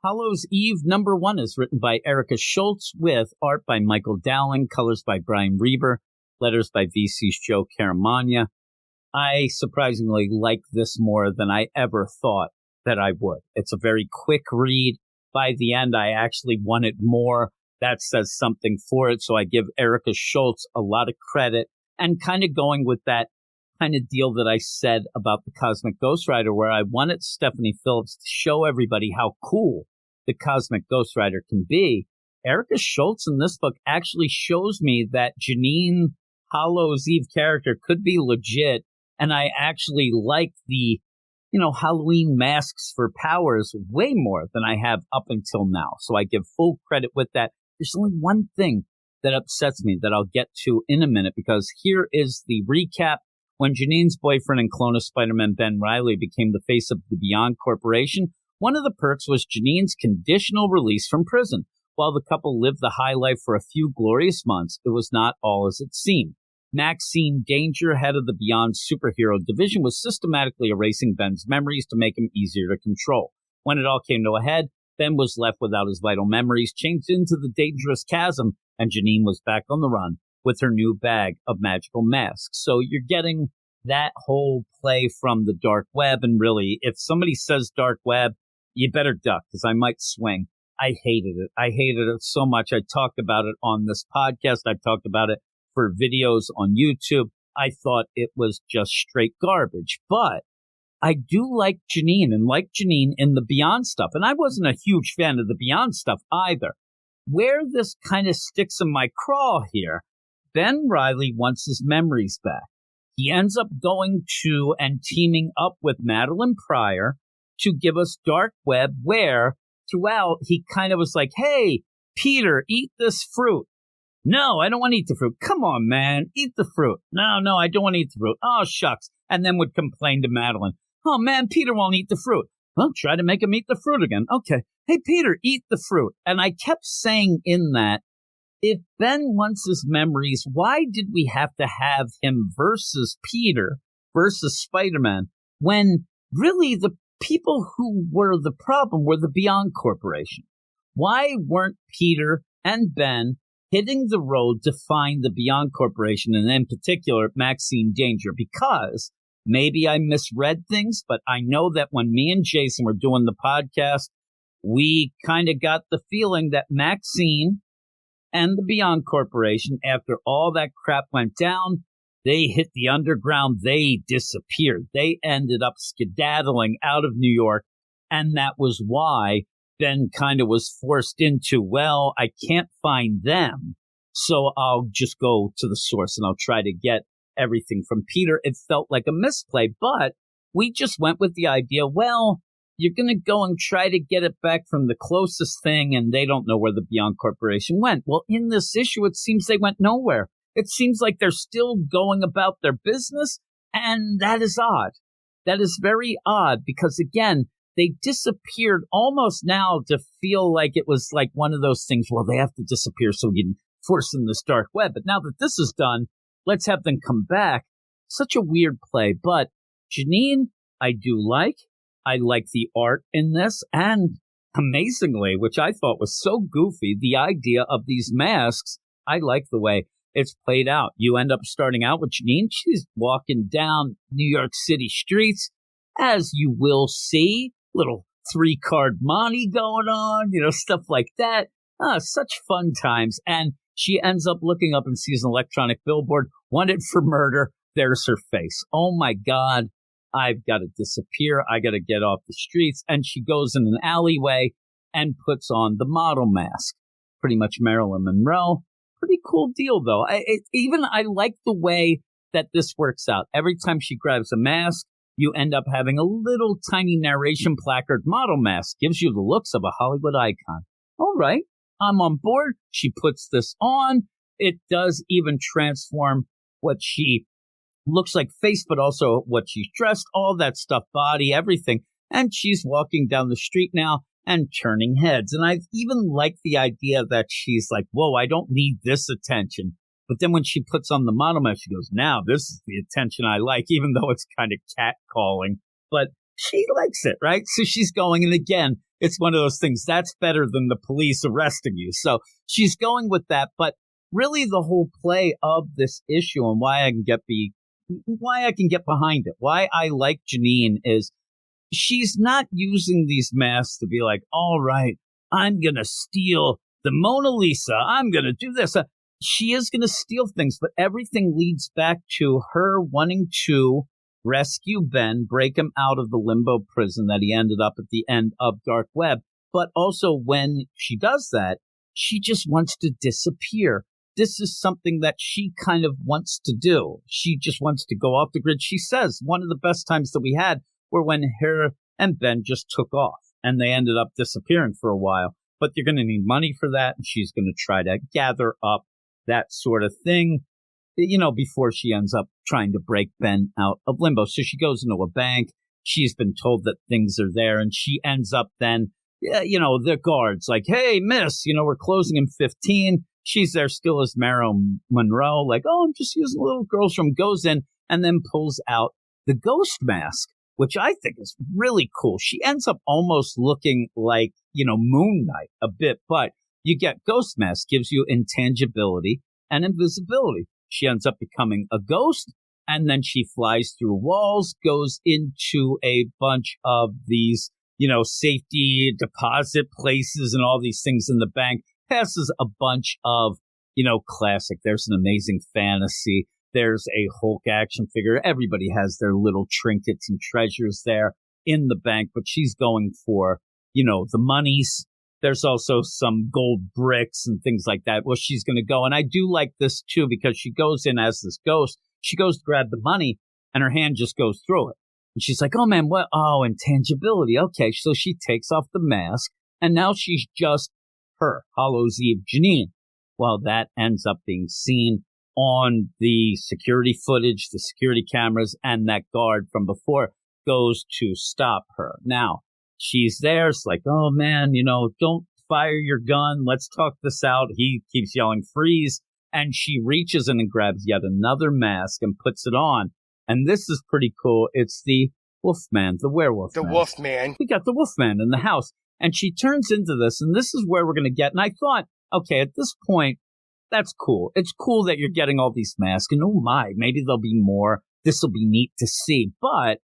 Hallow's Eve #1 is written by Erica Schultz with art by Michael Dowling, colors by Brian Reber, letters by VC's Joe Caramagna. I surprisingly like this more than I ever thought that I would. It's a very quick read. By the end, I actually wanted more. That says something for it. So I give Erica Schultz a lot of credit, and kind of going with that kind of deal that I said about the Cosmic Ghost Rider, where I wanted Stephanie Phillips to show everybody how cool the Cosmic Ghost Rider can be. Erica Schultz in this book actually shows me that Janine Hallow's Eve character could be legit. And I actually like the, Halloween masks for powers way more than I have up until now. So I give full credit with that. There's only one thing that upsets me that I'll get to in a minute, because here is the recap. When Janine's boyfriend and clone of Spider-Man Ben Reilly became the face of the Beyond Corporation, one of the perks was Janine's conditional release from prison. While the couple lived the high life for a few glorious months, it was not all as it seemed. Maxine Danger, head of the Beyond Superhero Division, was systematically erasing Ben's memories to make him easier to control. When it all came to a head, Ben was left without his vital memories, changed into the dangerous chasm, and Janine was back on the run with her new bag of magical masks. So you're getting that whole play from the dark web. And really, if somebody says dark web, you better duck, because I might swing. I hated it. I hated it so much. I talked about it on this podcast. I've talked about it for videos on YouTube. I thought it was just straight garbage. But I do like Janine, and like Janine in the Beyond stuff. And I wasn't a huge fan of the Beyond stuff either. Where this kind of sticks in my craw here, Ben Reilly wants his memories back. He ends up going to and teaming up with Madeline Pryor to give us Dark Web, where throughout he kind of was like, hey, Peter, eat this fruit. No, I don't want to eat the fruit. Come on, man, eat the fruit. No, I don't want to eat the fruit. Oh, shucks. And then would complain to Madeline. Oh, man, Peter won't eat the fruit. Well, try to make him eat the fruit again. Okay. Hey, Peter, eat the fruit. And I kept saying in that, if Ben wants his memories, why did we have to have him versus Peter versus Spider-Man when really the people who were the problem were the Beyond Corporation? Why weren't Peter and Ben hitting the road to find the Beyond Corporation, and in particular Maxine Danger? Because maybe I misread things, but I know that when me and Jason were doing the podcast, we kind of got the feeling that Maxine and the Beyond Corporation, after all that crap went down, they hit the underground, they disappeared. They ended up skedaddling out of New York, and that was why Ben kind of was forced into, well, I can't find them, so I'll just go to the source and I'll try to get everything from Peter. It felt like a misplay, but we just went with the idea, well, you're going to go and try to get it back from the closest thing, and they don't know where the Beyond Corporation went. Well, in this issue, it seems they went nowhere. It seems like they're still going about their business, and that is odd. That is very odd, because, again, they disappeared almost now to feel like it was like one of those things, well, they have to disappear so we can force them this dark web. But now that this is done, let's have them come back. Such a weird play. But Janine, I do like. I like the art in this, and amazingly, which I thought was so goofy, the idea of these masks, I like the way it's played out. You end up starting out with Janine. She's walking down New York City streets, as you will see, little 3-card money going on, stuff like that. Such fun times. And she ends up looking up and sees an electronic billboard, wanted for murder. There's her face. Oh, my God. I've got to disappear. I got to get off the streets. And she goes in an alleyway and puts on the model mask. Pretty much Marilyn Monroe. Pretty cool deal, though. I like the way that this works out. Every time she grabs a mask, you end up having a little tiny narration placard. Model mask gives you the looks of a Hollywood icon. All right, I'm on board. She puts this on. It does even transform what she looks like face, but also what she's dressed, all that stuff, body, everything. And she's walking down the street now and turning heads. And I even like the idea that she's like, whoa, I don't need this attention. But then when she puts on the model mask, she goes, now this is the attention I like, even though it's kind of catcalling. But she likes it, right? So she's going, and again, it's one of those things that's better than the police arresting you. So she's going with that. But really the whole play of this issue and why I can get behind it, why I like Janine is she's not using these masks to be like, all right, I'm going to steal the Mona Lisa. I'm going to do this. She is going to steal things, but everything leads back to her wanting to rescue Ben, break him out of the limbo prison that he ended up at the end of Dark Web. But also when she does that, she just wants to disappear. This is something that she kind of wants to do. She just wants to go off the grid. She says one of the best times that we had were when her and Ben just took off and they ended up disappearing for a while. But you're going to need money for that. And she's going to try to gather up that sort of thing, before she ends up trying to break Ben out of limbo. So she goes into a bank. She's been told that things are there. And she ends up then, the guards like, hey, miss, we're closing in 15. She's there still as Marilyn Monroe, like, oh, I'm just using a little girl's room, goes in and then pulls out the ghost mask, which I think is really cool. She ends up almost looking like, Moon Knight a bit, but you get ghost mask, gives you intangibility and invisibility. She ends up becoming a ghost, and then she flies through walls, goes into a bunch of these, safety deposit places and all these things in the bank, passes a bunch of, classic. There's an Amazing Fantasy. There's a Hulk action figure. Everybody has their little trinkets and treasures there in the bank, but she's going for, the monies. There's also some gold bricks and things like that. Well, she's going to go. And I do like this, too, because she goes in as this ghost. She goes to grab the money and her hand just goes through it. And she's like, oh, man, what? Oh, intangibility. Okay. So she takes off the mask and now she's just her, Hallow's Eve Janine. Well, that ends up being seen on the security footage, the security cameras, and that guard from before goes to stop her. Now, she's there. It's like, oh, man, don't fire your gun. Let's talk this out. He keeps yelling, freeze. And she reaches in and grabs yet another mask and puts it on. And this is pretty cool. It's the Wolfman, the werewolf. The Wolfman. We got the Wolfman in the house. And she turns into this. And this is where we're going to get. And I thought, okay, at this point, that's cool. It's cool that you're getting all these masks. And oh my, maybe there'll be more. This will be neat to see. But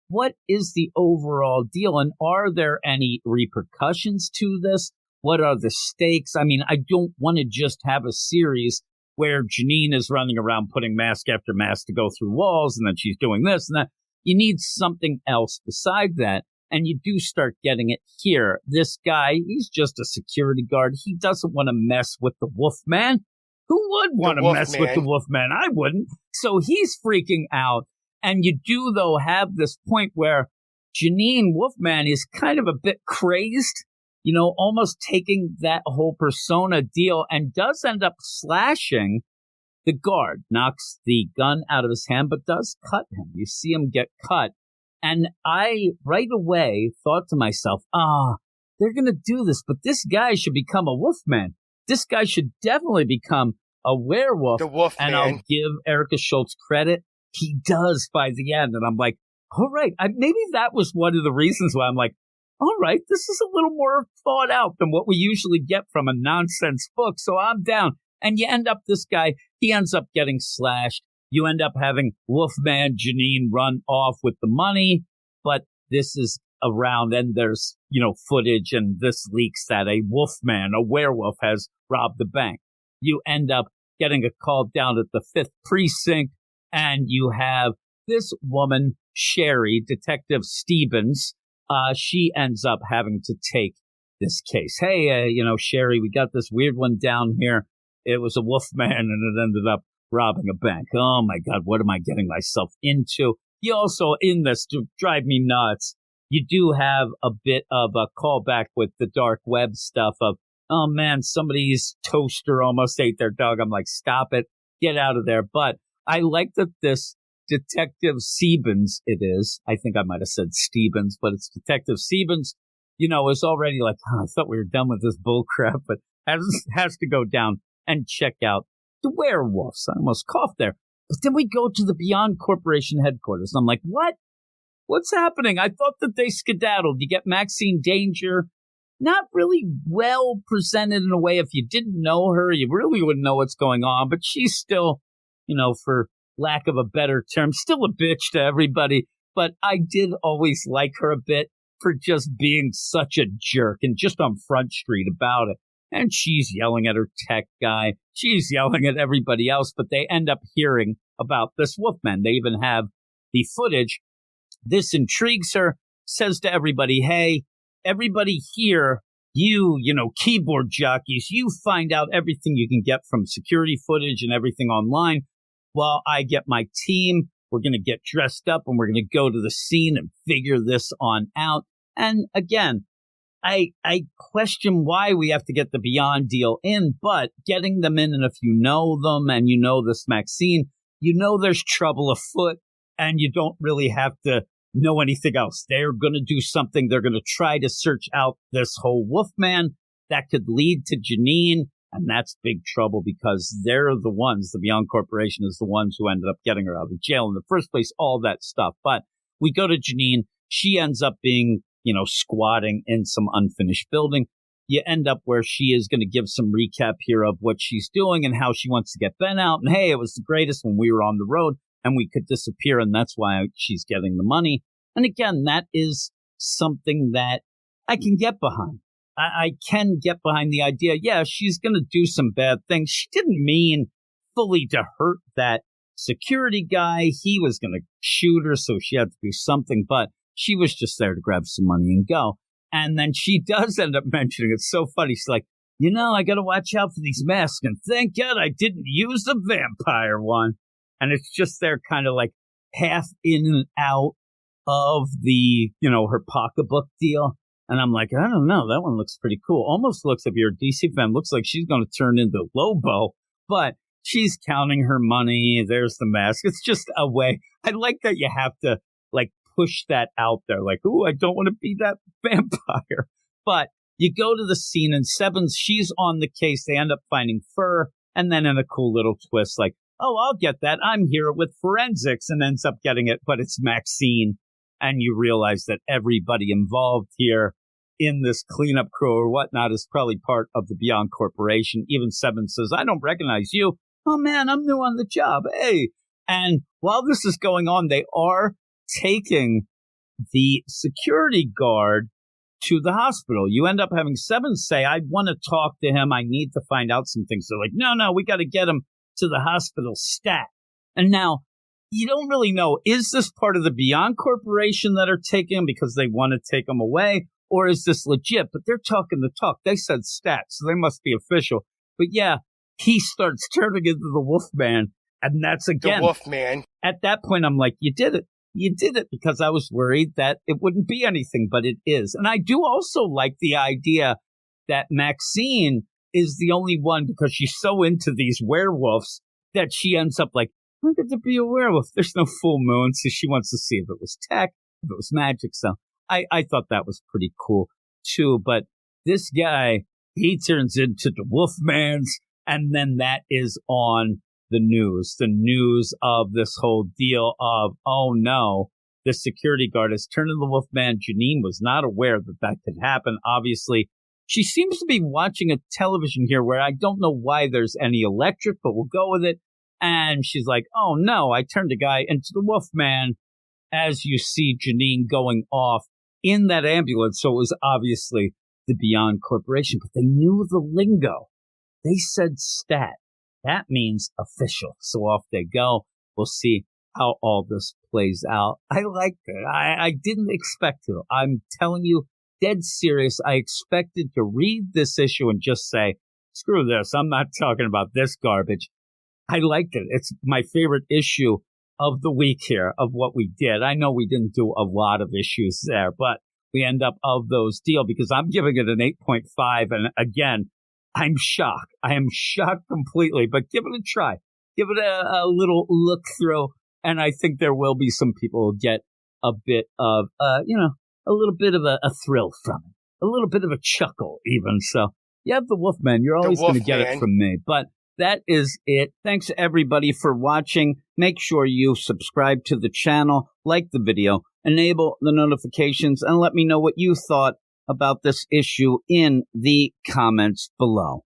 what is the overall deal? And are there any repercussions to this? What are the stakes? I mean, I don't want to just have a series where Janine is running around putting mask after mask to go through walls, and then she's doing this and that. You need something else beside that. And you do start getting it here. This guy, he's just a security guard. He doesn't want to mess with the Wolfman. Who would want to mess with the Wolfman? I wouldn't. So he's freaking out. And you do, though, have this point where Janine Wolfman is kind of a bit crazed, almost taking that whole persona deal, and does end up slashing the guard, knocks the gun out of his hand, but does cut him. You see him get cut. And I right away thought to myself, they're going to do this, but this guy should become a Wolfman. This guy should definitely become a werewolf. The Wolfman. And I'll give Erica Schultz credit. He does by the end. And I'm like, all right, maybe that was one of the reasons why I'm like, all right, this is a little more thought out than what we usually get from a nonsense book. So I'm down. And you end up, this guy, he ends up getting slashed. You end up having Wolfman Janine run off with the money. But this is around, and there's, footage, and this leaks that a Wolfman, a werewolf, has robbed the bank. You end up getting a call down at the 5th precinct, and you have this woman, Sherry, Detective Stevens. She ends up having to take this case. Hey, Sherry, we got this weird one down here. It was a Wolfman, and it ended up robbing a bank. Oh, my God, what am I getting myself into? You also, in this, to drive me nuts, you do have a bit of a callback with the dark web stuff of, oh, man, somebody's toaster almost ate their dog. I'm like, stop it. Get out of there. But I like that this Detective Stevens, it is. I think I might have said Stevens, but it's Detective Stevens, is already like, I thought we were done with this bull crap, but has to go down and check out the werewolves. I almost coughed there. But then we go to the Beyond Corporation headquarters. I'm like, what? What's happening? I thought that they skedaddled. You get Maxine Danger not really well presented in a way. If you didn't know her, you really wouldn't know what's going on. But she's still, for lack of a better term, still a bitch to everybody. But I did always like her a bit for just being such a jerk and just on Front Street about it. And she's yelling at her tech guy. She's yelling at everybody else, but they end up hearing about this Wolfman. They even have the footage. This intrigues her, says to everybody, hey, everybody here, you keyboard jockeys, you find out everything you can get from security footage and everything online while I get my team. We're going to get dressed up and we're going to go to the scene and figure this on out. And again, I question why we have to get the Beyond deal in, but getting them in, and if you know them and you know this Maxine, there's trouble afoot and you don't really have to know anything else. They're going to do something. They're going to try to search out this whole Wolfman that could lead to Janine. And that's big trouble because they're the ones, the Beyond Corporation is the ones who ended up getting her out of jail in the first place, all that stuff. But we go to Janine. She ends up being, squatting in some unfinished building. You end up where she is going to give some recap here of what she's doing and how she wants to get Ben out. And hey, it was the greatest when we were on the road and we could disappear. And that's why she's getting the money. And again, that is something that I can get behind. I can get behind the idea, yeah, she's going to do some bad things. She didn't mean fully to hurt that security guy. He was going to shoot her, so she had to do something. But she was just there to grab some money and go. And then she does end up mentioning, it's so funny, she's like, I got to watch out for these masks. And thank God I didn't use the vampire one. And it's just they're kind of like half in and out of the, her pocketbook deal. And I'm like, I don't know. That one looks pretty cool. Almost looks, if you're a DC fan, looks like she's going to turn into Lobo. But she's counting her money. There's the mask. It's just a way. I like that you have to, push that out there. Ooh, I don't want to be that vampire. But you go to the scene, and Sevens, she's on the case. They end up finding fur. And then in a cool little twist, oh, I'll get that. I'm here with forensics, and ends up getting it. But it's Maxine. And you realize that everybody involved here in this cleanup crew or whatnot is probably part of the Beyond Corporation. Even Seven says, I don't recognize you. Oh, man, I'm new on the job. Hey. And while this is going on, they are taking the security guard to the hospital. You end up having Seven say, I want to talk to him. I need to find out some things. They're like, no, we got to get him to the hospital stat. And now, you don't really know, is this part of the Beyond Corporation that are taking him because they want to take him away? Or is this legit? But they're talking the talk. They said stats, so they must be official. But yeah, he starts turning into the Wolfman. And that's again, the Wolfman. At that point, I'm like, you did it. You did it, because I was worried that it wouldn't be anything, but it is. And I do also like the idea that Maxine is the only one, because she's so into these werewolves, that she ends up like, I'm going to be a werewolf. There's no full moon, so she wants to see if it was tech, if it was magic. So I thought that was pretty cool, too. But this guy, he turns into the Wolfmans, and then that is on the news of this whole deal of, oh no, the security guard has turned into the Wolfman. Janine was not aware that that could happen. Obviously, she seems to be watching a television here where I don't know why there's any electric, but we'll go with it. And she's like, oh no, I turned a guy into the Wolfman, as you see Janine going off in that ambulance. So it was obviously the Beyond Corporation, but they knew the lingo. They said stat. That means official. So off they go. We'll see how all this plays out. I liked it. I didn't expect to. I'm telling you, dead serious. I expected to read this issue and just say, screw this. I'm not talking about this garbage. I liked it. It's my favorite issue of the week here, of what we did. I know we didn't do a lot of issues there, but we end up of those deal, because I'm giving it an 8.5. And again, I'm shocked. I am shocked completely, but give it a try. Give it a little look through. And I think there will be some people who get a bit of, a little bit of a thrill from it, a little bit of a chuckle even. So you have the Wolfman. You're always going to get it from me, but that is it. Thanks everybody for watching. Make sure you subscribe to the channel, like the video, enable the notifications, and let me know what you thought about this issue in the comments below.